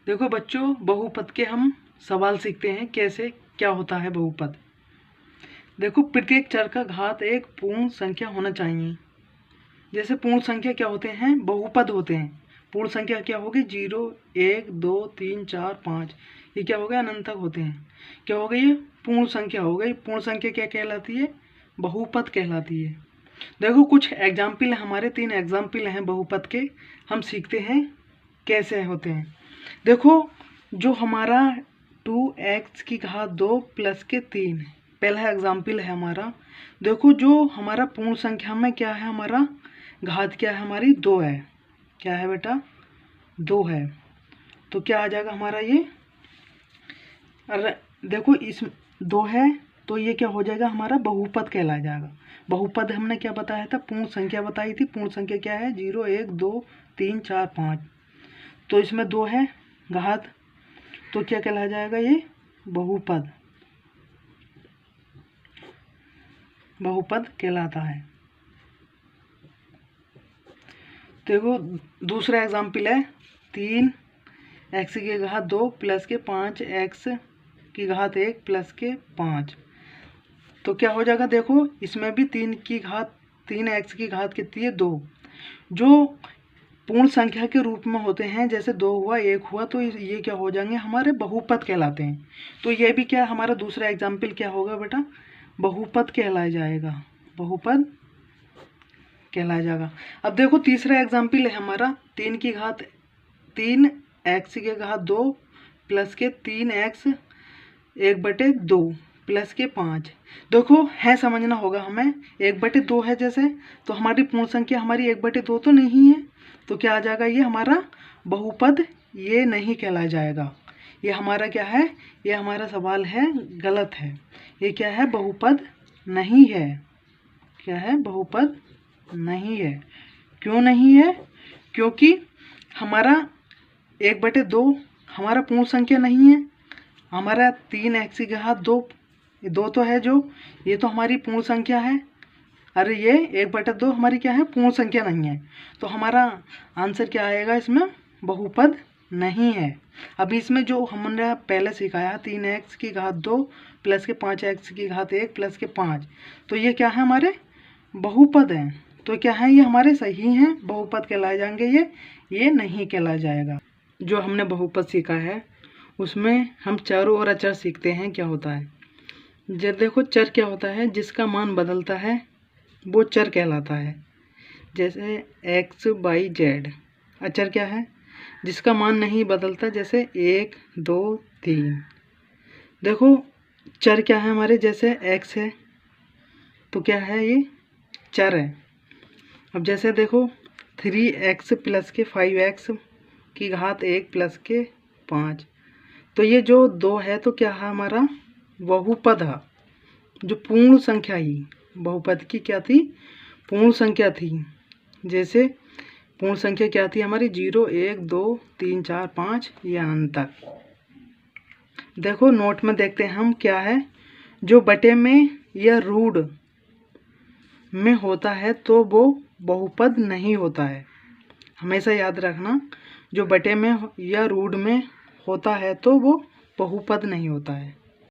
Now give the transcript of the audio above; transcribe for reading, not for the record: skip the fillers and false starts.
देखो बच्चों, बहुपद के हम सवाल सीखते हैं कैसे क्या होता है बहुपद। देखो, प्रत्येक चर का घात एक पूर्ण संख्या होना चाहिए। जैसे पूर्ण संख्या क्या होते हैं, बहुपद होते हैं। पूर्ण संख्या क्या होगी, 0 1 2 3 4 5, ये क्या हो गया, अनंत तक होते हैं। क्या हो गई, ये पूर्ण संख्या हो गई। पूर्ण संख्या क्या कहलाती है, बहुपद कहलाती है। देखो कुछ एग्जाम्पल हमारे 3 एग्जाम्पल हैं बहुपद के, हम सीखते हैं कैसे होते हैं। देखो, जो हमारा 2x की घात 2 प्लस के 3 पहला एग्जाम्पल है हमारा। देखो, जो हमारा पूर्ण संख्या में क्या है, हमारा घात क्या है, हमारी 2 है। क्या है बेटा, 2 है। तो क्या आ जाएगा हमारा ये, अरे देखो इस 2 है तो ये क्या हो जाएगा, हमारा बहुपद कहला जाएगा। बहुपद हमने क्या बताया था, पूर्ण संख्या बताई थी। पूर्ण संख्या क्या है, 0 1 2 3 4 5। तो इसमें 2 है घात, तो क्या कहला जाएगा, ये बहुपद, बहुपद कहलाता है। देखो दूसरा एग्जाम्पल है 3x की घात 2 प्लस के 5x की घात 1 प्लस के 5। तो क्या हो जाएगा, देखो इसमें भी 3x की घात कितनी है, 2। जो पूर्ण संख्या के रूप में होते हैं, जैसे 2 हुआ 1 हुआ, तो ये क्या हो जाएंगे, हमारे बहुपद कहलाते हैं। तो ये भी क्या, हमारा दूसरा एग्जाम्पल क्या होगा बेटा, बहुपद कहलाया जाएगा, बहुपद कहलाया जाएगा। अब देखो तीसरा एग्जाम्पल है हमारा 3x की घात 2 प्लस के 3x 1/2 प्लस के 5। देखो है, समझना होगा हमें, 1/2 है जैसे, तो हमारी पूर्ण संख्या हमारी 1/2 तो नहीं है। तो क्या आ जाएगा, ये हमारा बहुपद ये नहीं कहलाया जाएगा। ये हमारा क्या है, ये हमारा सवाल है गलत है। ये क्या है, बहुपद नहीं है। क्या है, बहुपद नहीं है। क्यों नहीं है, क्योंकि हमारा 1/2 हमारा पूर्ण संख्या नहीं है। हमारा 3x की घात 2 तो है जो, ये तो हमारी पूर्ण संख्या है। अरे ये 1/2 हमारी क्या है, पूर्ण संख्या नहीं है। तो हमारा आंसर क्या आएगा, इसमें बहुपद नहीं है। अभी इसमें जो हमने पहले सिखाया 3x की घात 2 प्लस के 5x की घात 1 प्लस के 5, तो ये क्या है, हमारे बहुपद हैं। तो क्या है, ये हमारे सही हैं, बहुपद कहलाए जाएंगे। ये नहीं कहलाया जाएगा। जो हमने बहुपद सीखा है उसमें हम चर और अचर सीखते हैं क्या होता है। जब देखो चर क्या होता है, जिसका मान बदलता है वो चर कहलाता है। जैसे x y z। अचर क्या है, जिसका मान नहीं बदलता, जैसे 1 2 3। देखो चर क्या है हमारे, जैसे x है तो क्या है, ये चर है। अब जैसे देखो 3x प्लस के 5x की घात 1 प्लस के 5, तो ये जो 2 है तो क्या है, हमारा बहुपद है। जो पूर्ण संख्या ही बहुपद की क्या थी, पूर्ण संख्या थी। जैसे पूर्ण संख्या क्या थी हमारी, 0 1 2 3 4 5, ये अनंत तक। देखो नोट में देखते हैं हम क्या है, जो बटे में या रूट में होता है तो वो बहुपद नहीं होता है। हमेशा याद रखना, जो बटे में या रूट में होता है तो वो बहुपद नहीं होता है।